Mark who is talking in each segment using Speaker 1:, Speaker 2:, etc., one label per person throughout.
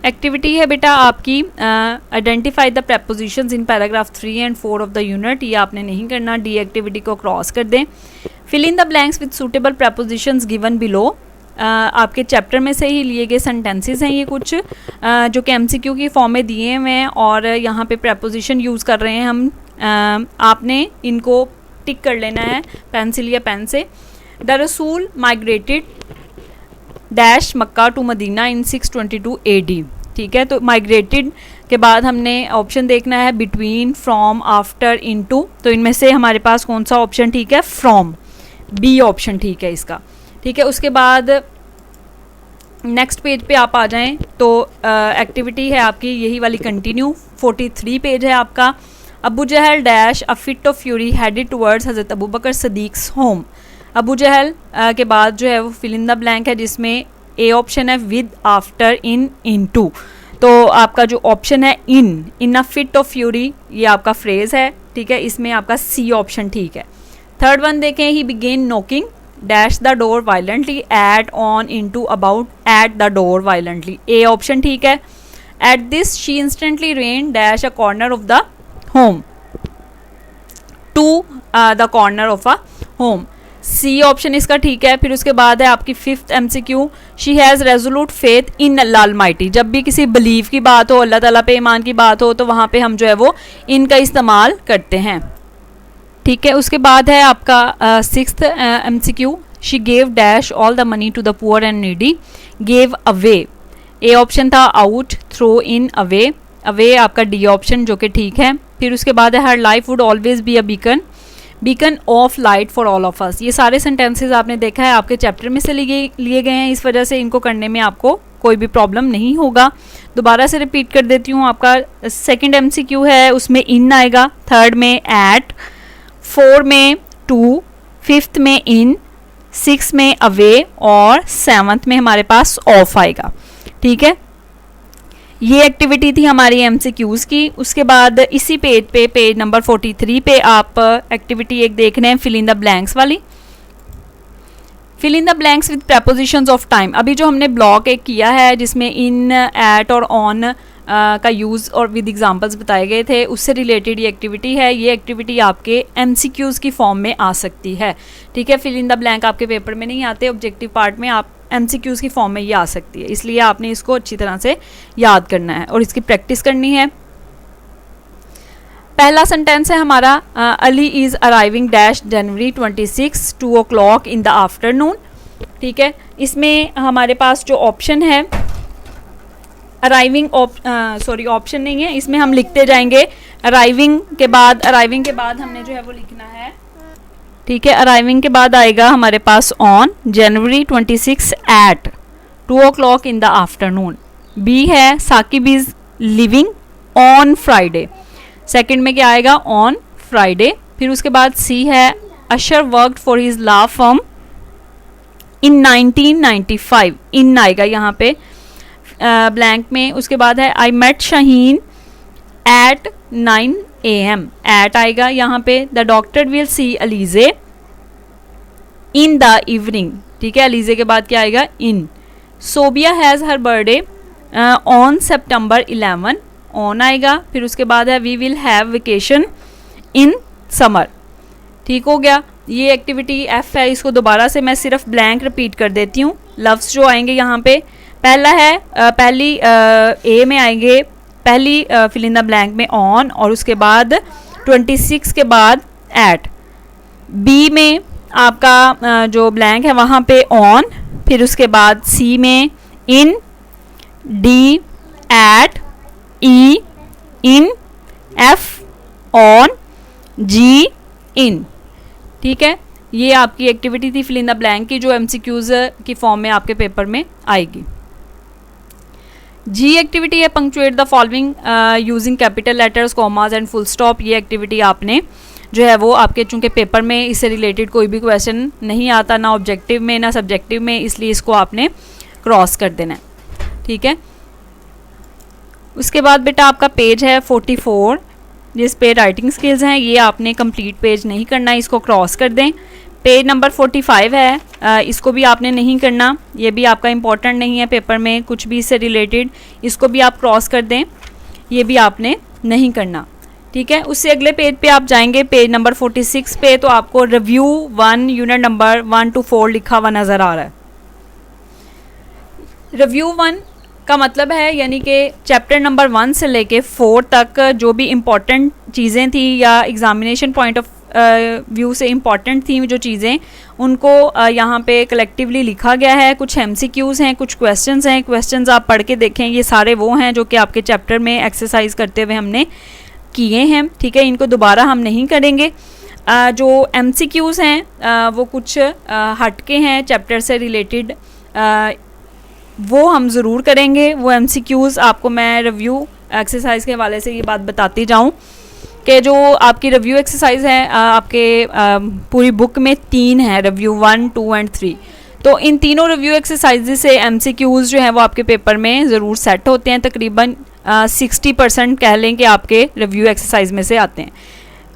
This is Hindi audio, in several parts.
Speaker 1: एक्टिविटी है बेटा आपकी identify the propositions in paragraph 3 and 4 of the unit. ये आपने नहीं करना, डी एक्टिविटी को क्रॉस कर दें। Fill in the blanks with suitable prepositions given below. आपके चैप्टर में से ही लिए गए सेंटेंसेस हैं ये कुछ जो कि एमसीक्यू की फॉर्म में दिए हुए हैं और यहाँ पे प्रपोजिशन यूज़ कर रहे हैं हम। आपने इनको टिक कर लेना है पेंसिल या पेन से। The Rasul migrated dash Mecca to Medina in 622 AD। ठीक है, तो माइग्रेटेड के बाद हमने ऑप्शन देखना है बिटवीन, फ्रॉम, आफ्टर, इनटू। तो इनमें से हमारे पास कौन सा ऑप्शन ठीक है? फ्रॉम, बी ऑप्शन ठीक है इसका। ठीक है, उसके बाद नेक्स्ट पेज पे आप आ जाएं तो एक्टिविटी है आपकी यही वाली कंटिन्यू। 43 पेज है आपका। Abu Jahl dash a fit of fury headed towards Hazrat Abu Bakr Siddiq's home. Abu Jahl के बाद जो है वो फिल इन द ब्लैंक है जिसमें ए ऑप्शन है विद, आफ्टर, इन, इनटू। तो आपका जो ऑप्शन है इन अ फिट ऑफ फ्यूरी, ये आपका फ्रेज है। ठीक है, इसमें आपका सी ऑप्शन ठीक है। थर्ड वन देखें, he began knocking dash the door violently, at, on, into, about, at the door violently. A option ठीक है। At this she instantly ran dash a corner of the home, to the corner of a home. C option इसका ठीक है। फिर उसके बाद है आपकी 5th MCQ, she has resolute faith in Allah almighty. जब भी किसी बिलीव की बात हो, अल्लाह ताला पे ईमान की बात हो, तो वहाँ पे हम जो है वो इनका इस्तेमाल करते हैं। ठीक है, उसके बाद है आपका 6th MCQ, she gave dash all the money to the poor and needy, gave away. A option था out, throw, in, away. Away आपका डी ऑप्शन जो कि ठीक है। फिर उसके बाद है her life would always be a beacon of light for all of us. ये सारे सेंटेंसेस आपने देखा है आपके चैप्टर में से लिए गए हैं, इस वजह से इनको करने में आपको कोई भी प्रॉब्लम नहीं होगा। दोबारा से रिपीट कर देती हूँ, आपका 2nd MCQ है, उसमें इन आएगा, 3rd में एट, 4 में टू, 5th में इन, 6 में अवे और 7th में हमारे पास ऑफ आएगा। ठीक है, ये एक्टिविटी थी हमारी MCQs की। उसके बाद इसी पेज पे, पेज नंबर 43 पे आप एक्टिविटी एक देख रहे हैं फिल इन द ब्लैंक्स वाली। Fill in the blanks with prepositions of time. अभी जो हमने ब्लॉक एक किया है जिसमें इन, एट और ऑन का यूज़ और विद एग्जांपल्स बताए गए थे, उससे रिलेटेड ये एक्टिविटी है। ये एक्टिविटी आपके MCQs की फॉर्म में आ सकती है। ठीक है, फिल इन द ब्लैंक आपके पेपर में नहीं आते, ऑब्जेक्टिव पार्ट में आप MCQs की फॉर्म में ये आ सकती है, इसलिए आपने इसको अच्छी तरह से याद करना है और इसकी प्रैक्टिस करनी है। पहला सेंटेंस है हमारा Ali is arriving dash January 26 2 o'clock in the afternoon. ठीक है, इसमें हमारे पास जो ऑप्शन है अराइविंग, ऑप्शन नहीं है, इसमें हम लिखते जाएंगे अराइविंग के बाद हमने जो है वो लिखना है। ठीक है, अराइविंग के बाद आएगा हमारे पास on January 26 at 2 o'clock in the afternoon. B है Saqib is living on Friday. Second में क्या आएगा? On Friday. फिर उसके बाद सी है Ashar worked for his law firm in 1995। In आएगा यहाँ पे ब्लैंक में। उसके बाद है I met Shaheen at 9 AM। At आएगा यहाँ पे। The doctor will see Alizeh in the evening. ठीक है, अलीजे के बाद क्या आएगा? In. Sobia has her birthday on September 11। On आएगा। फिर उसके बाद है we will have vacation in summer. ठीक हो गया। ये एक्टिविटी एफ है, इसको दोबारा से मैं सिर्फ ब्लैंक रिपीट कर देती हूँ। लफ्ज़ जो आएंगे यहाँ पे, पहला है पहली ए में आएंगे, पहली फिल इन द ब्लैंक में ऑन, और उसके बाद 26 के बाद एट। बी में आपका जो ब्लैंक है वहाँ पे ऑन, फिर उसके बाद सी में in, D at, E in, F on, G in. ठीक है, ये आपकी एक्टिविटी थी फिल इन द ब्लैंक की, जो एमसीक्यूज की फॉर्म में आपके पेपर में आएगी। जी एक्टिविटी है punctuate the following using capital letters, commas and full stop. ये एक्टिविटी आपने जो है वो आपके चूँकि पेपर में इससे रिलेटेड कोई भी क्वेश्चन नहीं आता, ना ऑब्जेक्टिव में ना सब्जेक्टिव में, इसलिए इसको आपने क्रॉस कर देना है। ठीक है, उसके बाद बेटा आपका पेज है 44 जिस पे राइटिंग स्किल्स हैं। ये आपने कंप्लीट पेज नहीं करना है, इसको क्रॉस कर दें। पेज नंबर 45 है, इसको भी आपने नहीं करना, ये भी आपका इम्पोर्टेंट नहीं है पेपर में, कुछ भी इससे रिलेटेड, इसको भी आप क्रॉस कर दें, ये भी आपने नहीं करना, ठीक है। उससे अगले पेज पे आप जाएंगे, पेज नंबर 46 पे, तो आपको रिव्यू 1 यूनिट नंबर 1 to 4 लिखा हुआ नज़र आ रहा है। रिव्यू 1 का मतलब है यानी कि चैप्टर नंबर 1 से लेके 4 तक जो भी इम्पॉर्टेंट चीज़ें थी या एग्जामिनेशन पॉइंट ऑफ व्यू से इम्पॉर्टेंट थी जो चीज़ें, उनको यहाँ पे कलेक्टिवली लिखा गया है। कुछ MCQs हैं, कुछ क्वेश्चंस हैं, क्वेश्चंस आप पढ़ के देखें, ये सारे वो हैं जो कि आपके चैप्टर में एक्सरसाइज करते हुए हमने किए हैं, ठीक है। इनको दोबारा हम नहीं करेंगे। जो MCQs हैं वो कुछ हटके हैं चैप्टर से रिलेटेड, वो हम ज़रूर करेंगे। वो MCQs आपको मैं रिव्यू एक्सरसाइज के हवाले से ये बात बताती जाऊँ कि जो आपकी रिव्यू एक्सरसाइज है आपके पूरी बुक में 3 है, रिव्यू 1, 2 and 3। तो इन तीनों रिव्यू एक्सरसाइज से MCQs जो हैं वो आपके पेपर में ज़रूर सेट होते हैं। तकरीबन 60% कह लें कि आपके रिव्यू एक्सरसाइज में से आते हैं।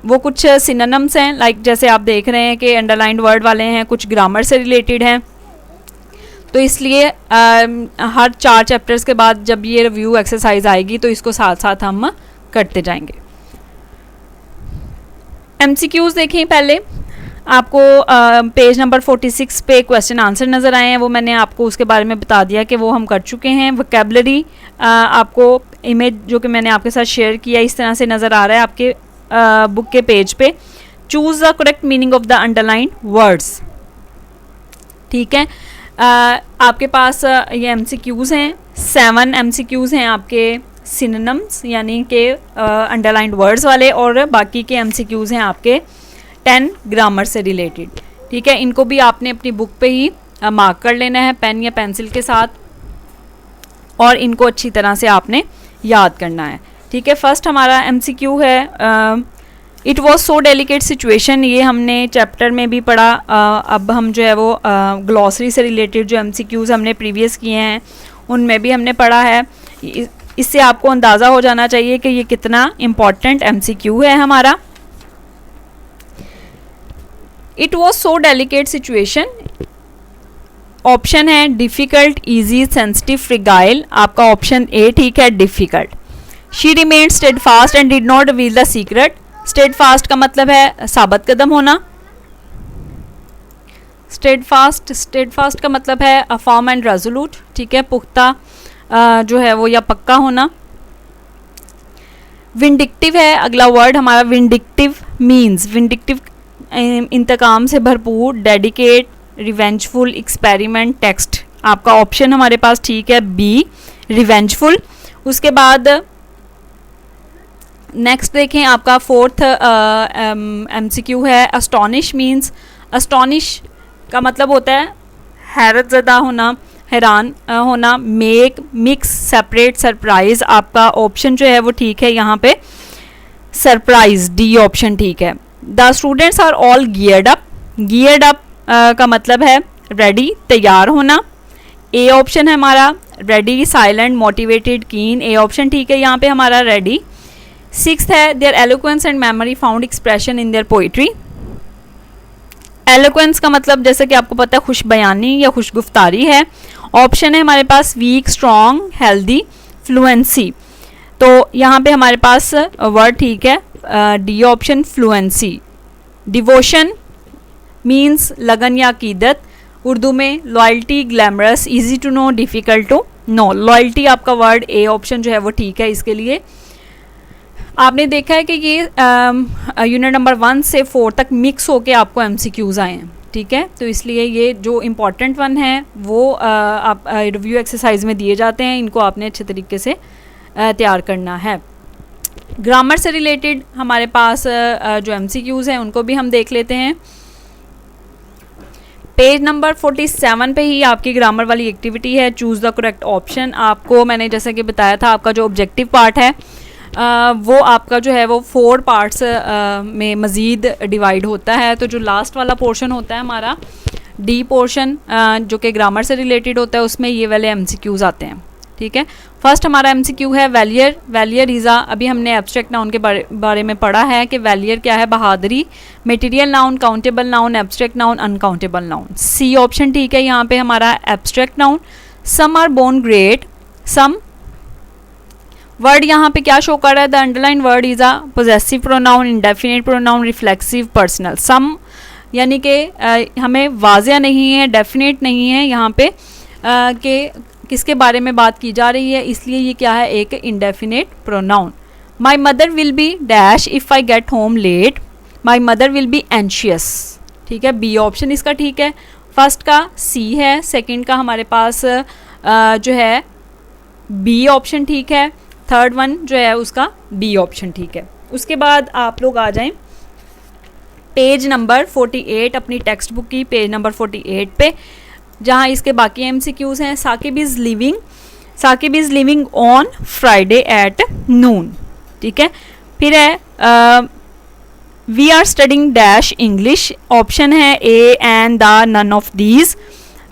Speaker 1: वो कुछ सिनोनिम्स हैं, लाइक जैसे आप देख रहे हैं कि अंडरलाइंड वर्ड वाले हैं, कुछ ग्रामर से रिलेटेड हैं। तो इसलिए हर 4 चैप्टर्स के बाद जब ये रिव्यू एक्सरसाइज आएगी तो इसको साथ साथ हम करते जाएंगे। MCQs देखें, पहले आपको पेज नंबर 46 पे क्वेश्चन आंसर नज़र आए हैं, वो मैंने आपको उसके बारे में बता दिया कि वो हम कर चुके हैं। वोकैबुलरी आपको इमेज जो कि मैंने आपके साथ शेयर किया इस तरह से नज़र आ रहा है आपके बुक के पेज पे। Choose the correct meaning of the underlined words, ठीक है। आपके पास ये MCQs हैं, 7 MCQs हैं आपके सिनोनिम्स यानी कि अंडरलाइंड वर्ड्स वाले, और बाकी के MCQs हैं आपके 10 ग्रामर से रिलेटेड, ठीक है। इनको भी आपने अपनी बुक पे ही मार्क कर लेना है पेन या पेंसिल के साथ, और इनको अच्छी तरह से आपने याद करना है, ठीक है। फर्स्ट हमारा MCQ है, it was so delicate situation. ये हमने चैप्टर में भी पढ़ा। अब हम जो है वो ग्लॉसरी से रिलेटेड जो MCQs हमने प्रीवियस किए हैं उनमें भी हमने पढ़ा है। इससे आपको अंदाज़ा हो जाना चाहिए कि ये कितना इम्पॉर्टेंट MCQ है हमारा। It was so delicate situation, option है डिफ़िकल्ट, ईजी, सेंसिटिव, फ्रिगाइल। आपका ऑप्शन ए ठीक है, difficult. She remained steadfast and did not reveal the secret. Steadfast का मतलब है साबित कदम होना। स्टेडफास्ट का मतलब है फर्म एंड रेजोल्यूट, ठीक है, पुख्ता जो है वो या पक्का होना। विंडिक्टिव है अगला वर्ड हमारा। विंडिक्टिव मीन्स, विंडिक्टिव इंतकाम से भरपूर, डेडिकेट, रिवेंजफुल, एक्सपेरिमेंट, टेक्स्ट। आपका ऑप्शन हमारे पास ठीक है बी, रिवेंजफुल। उसके बाद नेक्स्ट देखें, आपका 4th MCQ है अस्टॉनिश मीन्स। अस्टॉनिश का मतलब होता है हैरत ज़दा होना, हैरान होना। Make, mix, separate, surprise. आपका ऑप्शन जो है वो ठीक है यहाँ पे, सरप्राइज, डी ऑप्शन ठीक है। The students are all geared up. Geared up का मतलब है रेडी, तैयार होना। ए ऑप्शन है हमारा रेडी, साइलेंट, मोटिवेटेड, कीन। ए ऑप्शन ठीक है यहाँ पे हमारा रेडी। 6th है their eloquence and memory found expression in their poetry. Eloquence का मतलब जैसे कि आपको पता है खुश बयानी या खुश गुफ्तारी है। ऑप्शन है हमारे पास वीक, स्ट्रॉन्ग, हेल्दी, फ्लुएंसी। तो यहाँ पे हमारे पास वर्ड ठीक है D option, fluency. Devotion means लगन या अकीदत। उर्दू में loyalty, glamorous, easy to know, difficult to know. Loyalty आपका वर्ड ए ऑप्शन जो है वो ठीक है इसके लिए। आपने देखा है कि ये यूनिट नंबर 1 से 4 तक मिक्स होके आपको MCQs आए हैं, ठीक है। तो इसलिए ये जो इम्पॉर्टेंट वन है वो आप रिव्यू एक्सरसाइज में दिए जाते हैं, इनको आपने अच्छे तरीके से तैयार करना है। ग्रामर से रिलेटेड हमारे पास जो MCQs हैं उनको भी हम देख लेते हैं। पेज नंबर 47 पे ही आपकी ग्रामर वाली एक्टिविटी है, चूज़ द करेक्ट ऑप्शन। आपको मैंने जैसे कि बताया था आपका जो ऑब्जेक्टिव पार्ट है वो आपका जो है वो 4 पार्ट्स में मज़ीद डिवाइड होता है। तो जो लास्ट वाला पोर्शन होता है हमारा डी पोर्शन जो कि ग्रामर से रिलेटेड होता है, उसमें ये वाले MCQs आते हैं, ठीक है। फर्स्ट हमारा एमसीक्यू है वैलियर। वैलियर इज़ अभी हमने एब्स्ट्रैक्ट नाउन के बारे में पढ़ा है कि वैलियर क्या है, बहादुरी। Material noun, countable noun, abstract noun, uncountable noun. C option ठीक है यहाँ पे हमारा abstract noun. Some are born great. Some word यहाँ पे क्या शो कर रहा है, the underline word is a possessive pronoun, indefinite pronoun, reflexive, personal. Some यानी कि हमें वाज़िया नहीं है, डेफिनेट नहीं है यहाँ पे कि किसके बारे में बात की जा रही है, इसलिए ये क्या है, एक indefinite pronoun. My mother will be dash if I get home late. My mother will be anxious. ठीक है, बी ऑप्शन इसका ठीक है। फर्स्ट का सी है, सेकंड का हमारे पास जो है बी ऑप्शन ठीक है, थर्ड वन जो है उसका बी ऑप्शन ठीक है। उसके बाद आप लोग आ जाएं पेज नंबर 48 अपनी टेक्स्ट बुक की पेज नंबर 48 पे, जहाँ इसके बाकी एमसीक्यूज़ हैं। Saqib is living on Friday at noon. ठीक है, फिर है we are studying dash English. Option है a and the, none of these.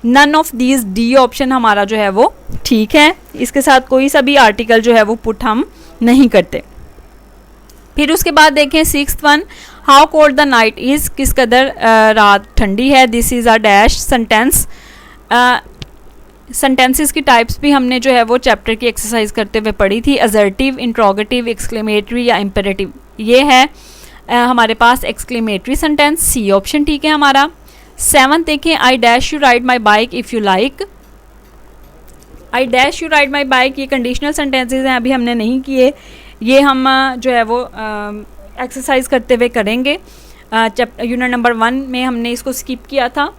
Speaker 1: None of these D option हमारा जो है वो ठीक है। इसके साथ कोई सा भी आर्टिकल जो है वो पुट हम नहीं करते। फिर उसके बाद देखें sixth one, how cold the night is. किस कदर रात ठंडी है। This is a dash sentence. Sentences की टाइप्स भी हमने जो है वो चैप्टर की एक्सरसाइज करते हुए पढ़ी थी। असर्टिव, इंट्रोगेटिव, एक्सक्लेमेटरी या इम्पेरेटिव। ये है हमारे पास एक्सक्लेमेटरी सेंटेंस। सी ऑप्शन ठीक है हमारा। सेवंथ देखें, I dash you ride my bike if you like. I dash you ride my bike, ये कंडीशनल सेंटेंसेज हैं, अभी हमने नहीं किए, ये हम जो है वो एक्सरसाइज करते हुए करेंगे। यूनिट नंबर 1 में हमने इसको स्किप किया था।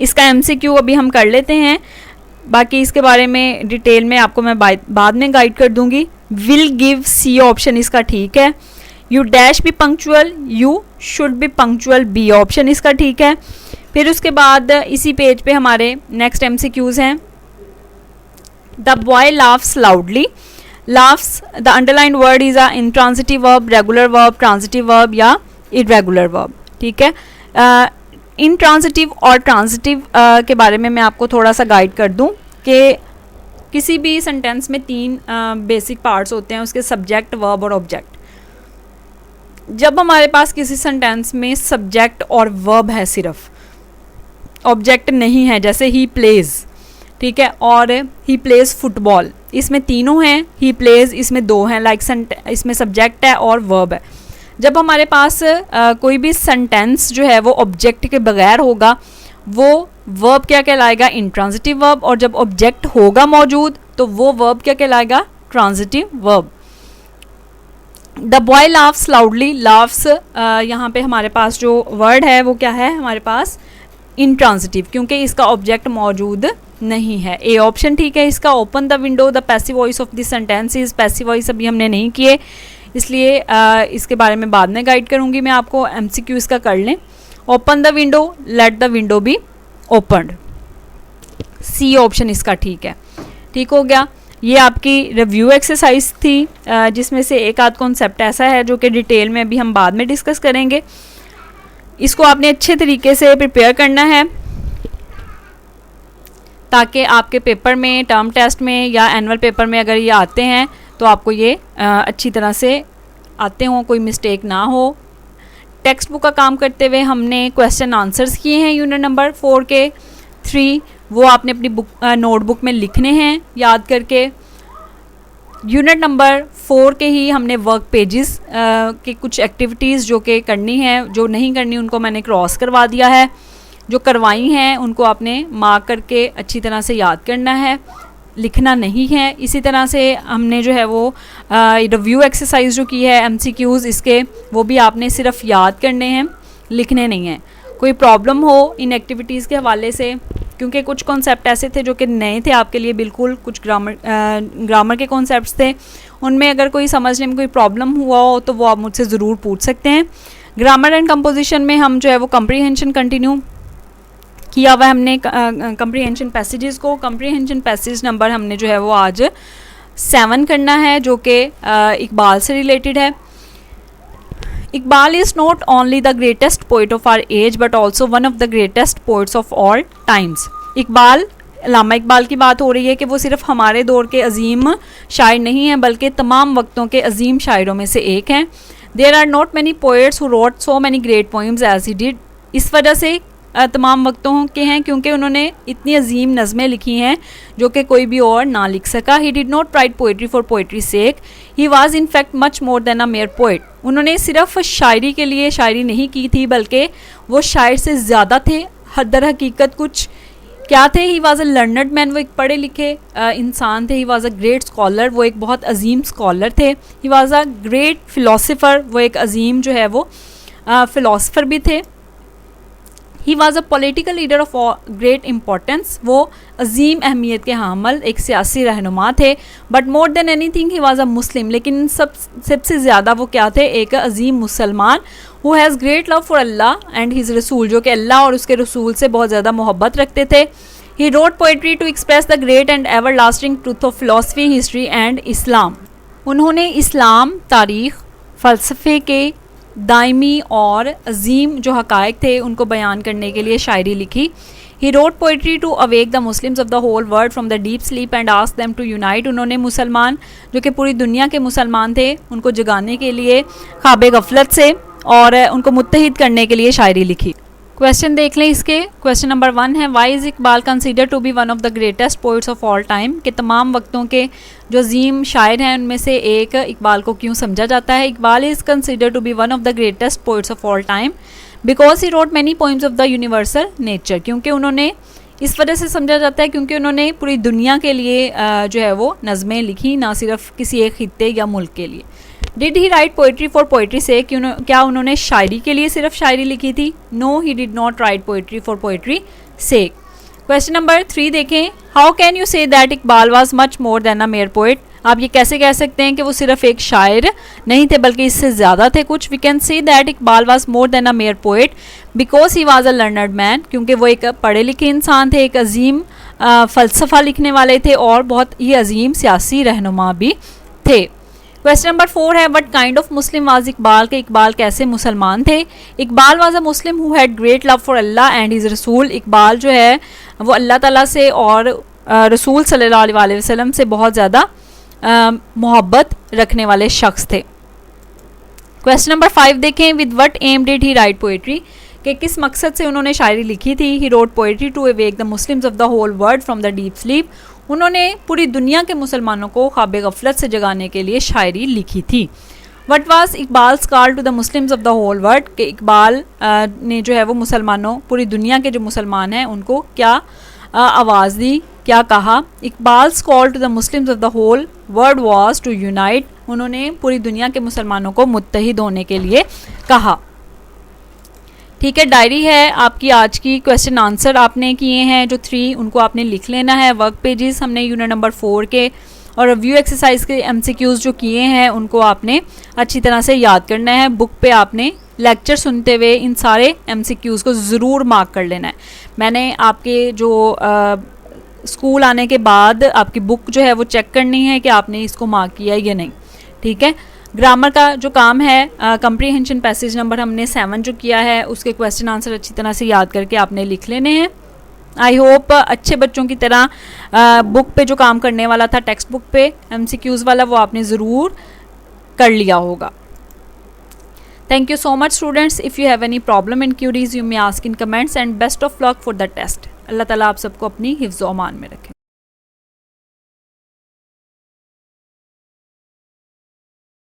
Speaker 1: इसका एमसीक्यू अभी हम कर लेते हैं, बाकी इसके बारे में डिटेल में आपको मैं बाद में गाइड कर दूंगी। विल गिव, सी ऑप्शन इसका ठीक है। You dash be punctual, you should be punctual, B option इसका ठीक है। फिर उसके बाद इसी पेज पे हमारे नेक्स्ट एमसीक्यूज़ हैं। The boy laughs loudly. Laughs, the underline word is a intransitive verb, regular verb, transitive verb या इरेगुलर वर्ब। ठीक है, इंट्रांसिटिव और ट्रांजिटिव के बारे में मैं आपको थोड़ा सा गाइड कर दूं कि किसी भी सेंटेंस में 3 बेसिक पार्ट्स होते हैं उसके, सब्जेक्ट, वर्ब और ऑब्जेक्ट। जब हमारे पास किसी सेंटेंस में सब्जेक्ट और वर्ब है, सिर्फ ऑब्जेक्ट नहीं है, जैसे ही प्लेज, ठीक है, और ही प्लेज फुटबॉल, इसमें तीनों हैं, ही प्लेज इसमें 2 हैं, लाइक इसमें सब्जेक्ट है और वर्ब है। जब हमारे पास कोई भी सेंटेंस जो है वो ऑब्जेक्ट के बगैर होगा, वो वर्ब क्या कहलाएगा, इंट्रांजिटिव वर्ब, और जब ऑब्जेक्ट होगा मौजूद तो वो वर्ब क्या कहलाएगा, transitive verb. The boy laughs loudly, laughs यहाँ पे हमारे पास जो वर्ड है वो क्या है हमारे पास, इंट्रांजिटिव, क्योंकि इसका ऑब्जेक्ट मौजूद नहीं है। ए ऑप्शन ठीक है इसका। Open the window, the passive voice of this sentence is, passive voice अभी हमने नहीं किए, इसलिए इसके बारे में बाद में गाइड करूँगी मैं आपको। एमसीक्यू इसका कर लें। Open the window, let the window be opened, C option इसका ठीक है। ठीक हो गया, ये आपकी रिव्यू एक्सरसाइज थी, जिसमें से एक आध कॉन्सेप्ट ऐसा है जो कि डिटेल में अभी हम बाद में डिस्कस करेंगे। इसको आपने अच्छे तरीके से प्रिपेयर करना है ताकि आपके पेपर में, टर्म टेस्ट में या एनुअल पेपर में अगर ये आते हैं तो आपको ये अच्छी तरह से आते हों, कोई मिस्टेक ना हो। टेक्स्ट बुक का काम करते हुए हमने क्वेश्चन आंसर्स किए हैं यूनिट नंबर 4 के 3, वो आपने अपनी नोटबुक में लिखने हैं याद करके। यूनिट नंबर 4 के ही हमने वर्क पेजेस की कुछ एक्टिविटीज़ जो कि करनी है, जो नहीं करनी उनको मैंने क्रॉस करवा दिया है, जो करवाई हैं उनको आपने मार्क करके अच्छी तरह से याद करना है, लिखना नहीं है। इसी तरह से हमने जो है वो रिव्यू एक्सरसाइज जो की है, एमसीक्यूज़ इसके, वो भी आपने सिर्फ याद करने हैं, लिखने नहीं हैं। कोई प्रॉब्लम हो इन एक्टिविटीज़ के हवाले से, क्योंकि कुछ कॉन्सेप्ट ऐसे थे जो कि नए थे आपके लिए बिल्कुल, कुछ ग्रामर के कॉन्सेप्ट्स थे, उनमें अगर कोई समझने में कोई प्रॉब्लम हुआ हो तो वो आप मुझसे ज़रूर पूछ सकते हैं। ग्रामर एंड कंपोजिशन में हम जो है वो कंप्रीहेंशन कंटिन्यू किया हुआ है हमने, कंप्रीहेंशन पैसेजेस को। कंप्रीहेंशन पैसेज नंबर हमने जो है वो आज 7 करना है, जो कि इकबाल से रिलेटेड है। Iqbal is not only the greatest poet of our age but also one of the greatest poets of all times. Iqbal अल्लामा इकबाल की बात हो रही है कि वो सिर्फ हमारे दौर के अजीम शायर नहीं हैं बल्कि तमाम वक्तों के अजीम शायरों में से एक हैं। There are not many poets who wrote so many great poems as he did. इस वजह से तमाम वक्तों के हैं क्योंकि उन्होंने इतनी अजीम नज़में लिखी हैं जो कि कोई भी और ना लिख सका। He did not write poetry for poetry sake, he was in fact much more than a mere poet. उन्होंने सिर्फ शायरी के लिए शायरी नहीं की थी बल्कि वो शायर से ज़्यादा थे। दर हकीकत कुछ क्या थे, he was a learned man, वो एक पढ़े लिखे इंसान थे। He was a great scholar, वो एक बहुत अजीम स्कॉलर थे। He was a great philosopher, वो एक अजीम जो है वो फ़िलासफ़र भी थे। He was a political leader of great importance, वो अजीम अहमियत के हामिल एक सियासी रहनुमा थे। But more than anything he was a Muslim, लेकिन सबसे ज़्यादा वो क्या थे, एक अजीम मुसलमान। Who has great love for Allah and his रसूल, जो कि अल्लाह और उसके रसूल से बहुत ज़्यादा मोहब्बत रखते थे। He wrote poetry to express the great and everlasting truth of philosophy, history and Islam. उन्होंने इस्लाम, तारीख़, फ़लसफ़े के दायमी और अजीम जो हक़ाइक़ थे उनको बयान करने के लिए शायरी लिखी। He wrote poetry to awake the Muslims of the whole world from the deep sleep and ask them to unite. उन्होंने मुसलमान जो कि पूरी दुनिया के मुसलमान थे उनको जगाने के लिए ख्वाब गफलत से और उनको मुत्तहिद करने के लिए शायरी लिखी। क्वेश्चन देख लें इसके। क्वेश्चन नंबर 1 है, why is Iqbal consider to be one of the greatest poets of all time, कि तमाम वक्तों के जो अजीम शायर हैं उनमें से एक इकबाल को क्यों समझा जाता है। Iqbal is consider to be one of the greatest poets of all time because he wrote many poems of the universal nature, क्योंकि उन्होंने इस वजह से समझा जाता है क्योंकि उन्होंने पूरी दुनिया के लिए जो है वो नज़में लिखी, ना सिर्फ किसी एक खित्ते या मुल्क के लिए। Did he write poetry for poetry से, क्या उन्होंने शायरी के लिए सिर्फ शायरी लिखी थी। No, he did not write poetry for poetry sake. Question number 3 देखें, how can you say that Iqbal was much more than a mere poet. आप ये कैसे कह सकते हैं कि वो सिर्फ एक शायर नहीं थे बल्कि इससे ज़्यादा थे कुछ। We can say that Iqbal was more than a mere poet because he was a learned man, क्योंकि वो एक पढ़े लिखे इंसान थे, एक अजीम फ़लसफ़ा लिखने वाले थे और बहुत ही अजीम सियासी रहनुमा भी थे। क्वेश्चन नंबर 4 है, what kind of Muslim was Iqbal, के इकबाल कैसे मुसलमान थे। Iqbal was a Muslim who had great love for Allah and his रसूल। इकबाल जो है वो अल्लाह ताला से और रसूल सल्लल्लाहु अलैहि वसल्लम से बहुत ज़्यादा मोहब्बत रखने वाले शख्स थे। क्वेश्चन नंबर 5 देखें, with what aim did he write poetry, कि किस मकसद से उन्होंने शायरी लिखी थी। He wrote poetry to awake the Muslims of the whole world from the deep sleep. उन्होंने पूरी दुनिया के मुसलमानों को ख्वाब गफलत से जगाने के लिए शायरी लिखी थी। What was Iqbal's call to the Muslims of the whole world, के इकबाल ने जो है वो मुसलमानों, पूरी दुनिया के जो मुसलमान हैं उनको क्या आवाज़ दी, क्या कहा। Iqbal's call to the Muslims of the whole world was to unite. उन्होंने पूरी दुनिया के मुसलमानों को मुत्तहिद होने के लिए कहा। ठीक है, डायरी है आपकी आज की, क्वेश्चन आंसर आपने किए हैं जो 3 उनको आपने लिख लेना है। वर्क पेजेस हमने यूनिट नंबर 4 के और रिव्यू एक्सरसाइज के MCQs जो किए हैं उनको आपने अच्छी तरह से याद करना है। बुक पे आपने लेक्चर सुनते हुए इन सारे MCQs को ज़रूर मार्क कर लेना है। मैंने आपके जो स्कूल आने के बाद आपकी बुक जो है वो चेक करनी है कि आपने इसको मार्क किया है या नहीं। ठीक है, ग्रामर का जो काम है, कंप्रीहेंशन पैसेज नंबर हमने 7 जो किया है उसके क्वेश्चन आंसर अच्छी तरह से याद करके आपने लिख लेने हैं। आई होप अच्छे बच्चों की तरह बुक पे जो काम करने वाला था टेक्स्ट बुक पे MCQs वाला वो आपने ज़रूर कर लिया होगा। Thank you so much students. If you have any problem in queries you may ask in comments and best of luck for the test. अल्लाह ताला आप सबको अपनी हिफ्ज़-ओ-अमान में रखे।